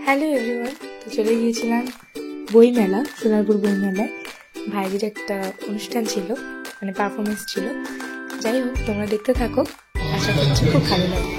Hello everyone, তো চলে গিয়েছিলাম বইমেলা, সোনারপুর বইমেলায়। ভাইয়ের একটা অনুষ্ঠান ছিল, মানে পারফরমেন্স ছিল। যাই হোক, তোমরা দেখতে থাকো, আশা করছি খুব ভালো লাগবে।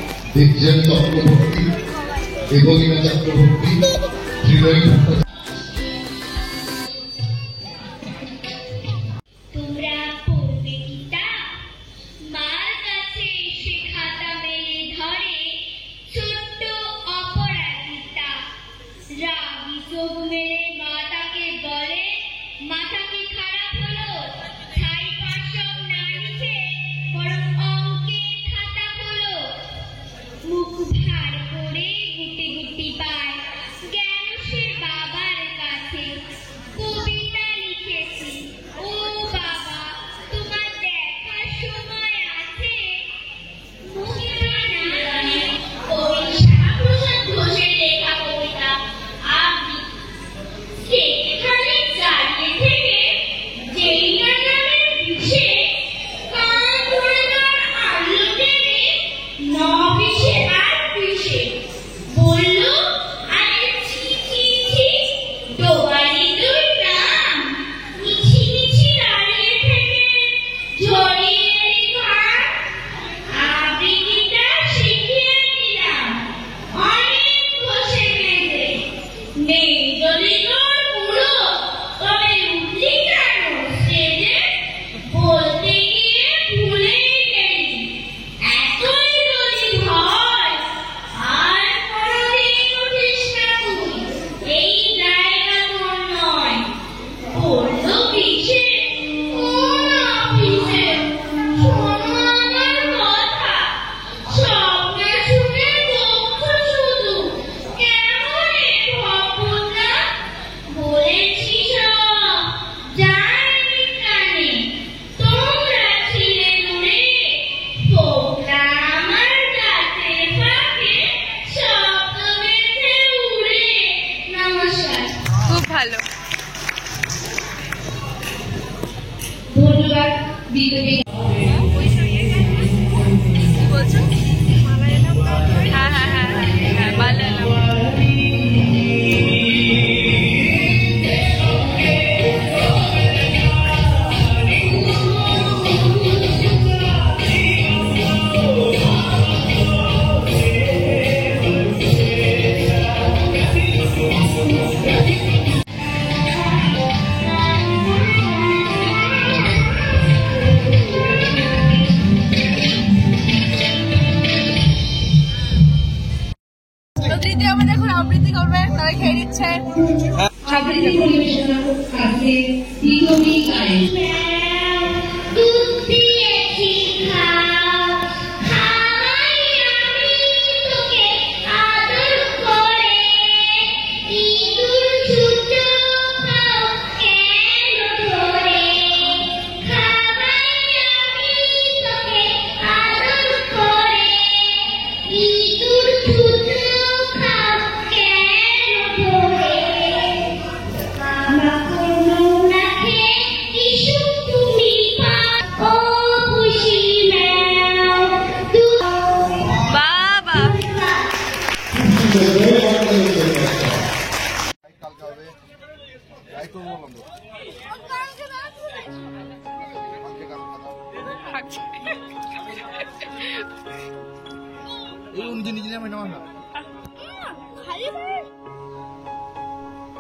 আবৃত্তি করবে, তারা খেয়ে দিচ্ছে। আবৃত্তি পরিবেশনা আছে দ্বিতীয় গান।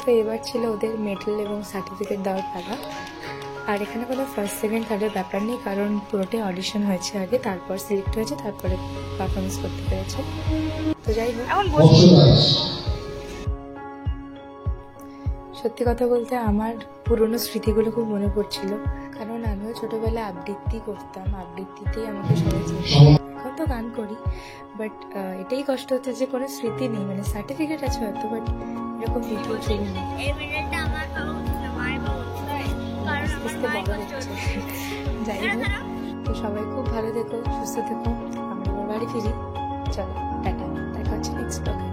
তো এবার ছিল ওদের মেডেল এবং সার্টিফিকেট দেওয়ার পালা। আর এখানে কোনো ফার্স্ট সেকেন্ড থার্ডের ব্যাপার নেই, কারণ পুরোটাই অডিশন হয়েছে আগে, তারপর সিলেক্ট হয়েছে, তারপরে পারফরমেন্স করতে পেরেছে। তো যাই হোক, সত্যি কথা বলতে আমার পুরনো স্মৃতিগুলো খুব মনে পড়ছিল, কারণ আমিও ছোটবেলায় আবৃত্তি করতাম, আবৃত্তিতেই আমাকে সবাই চিনতাম। এখন তো গান করি, বাট এটাই কষ্ট হচ্ছে যে কোনো স্মৃতি নেই, মানে সার্টিফিকেট আছে হয়তো, বাট এরকম ভিডিও ছবি নেই। আস্তে আস্তে বড় হচ্ছে। যাই হোক, তো সবাই খুব ভালো থেকো, সুস্থ থেকো। আমরা এবার বাড়ি ফিরি, চলো টাটা, দেখা হচ্ছে নেক্সট ব্লগে।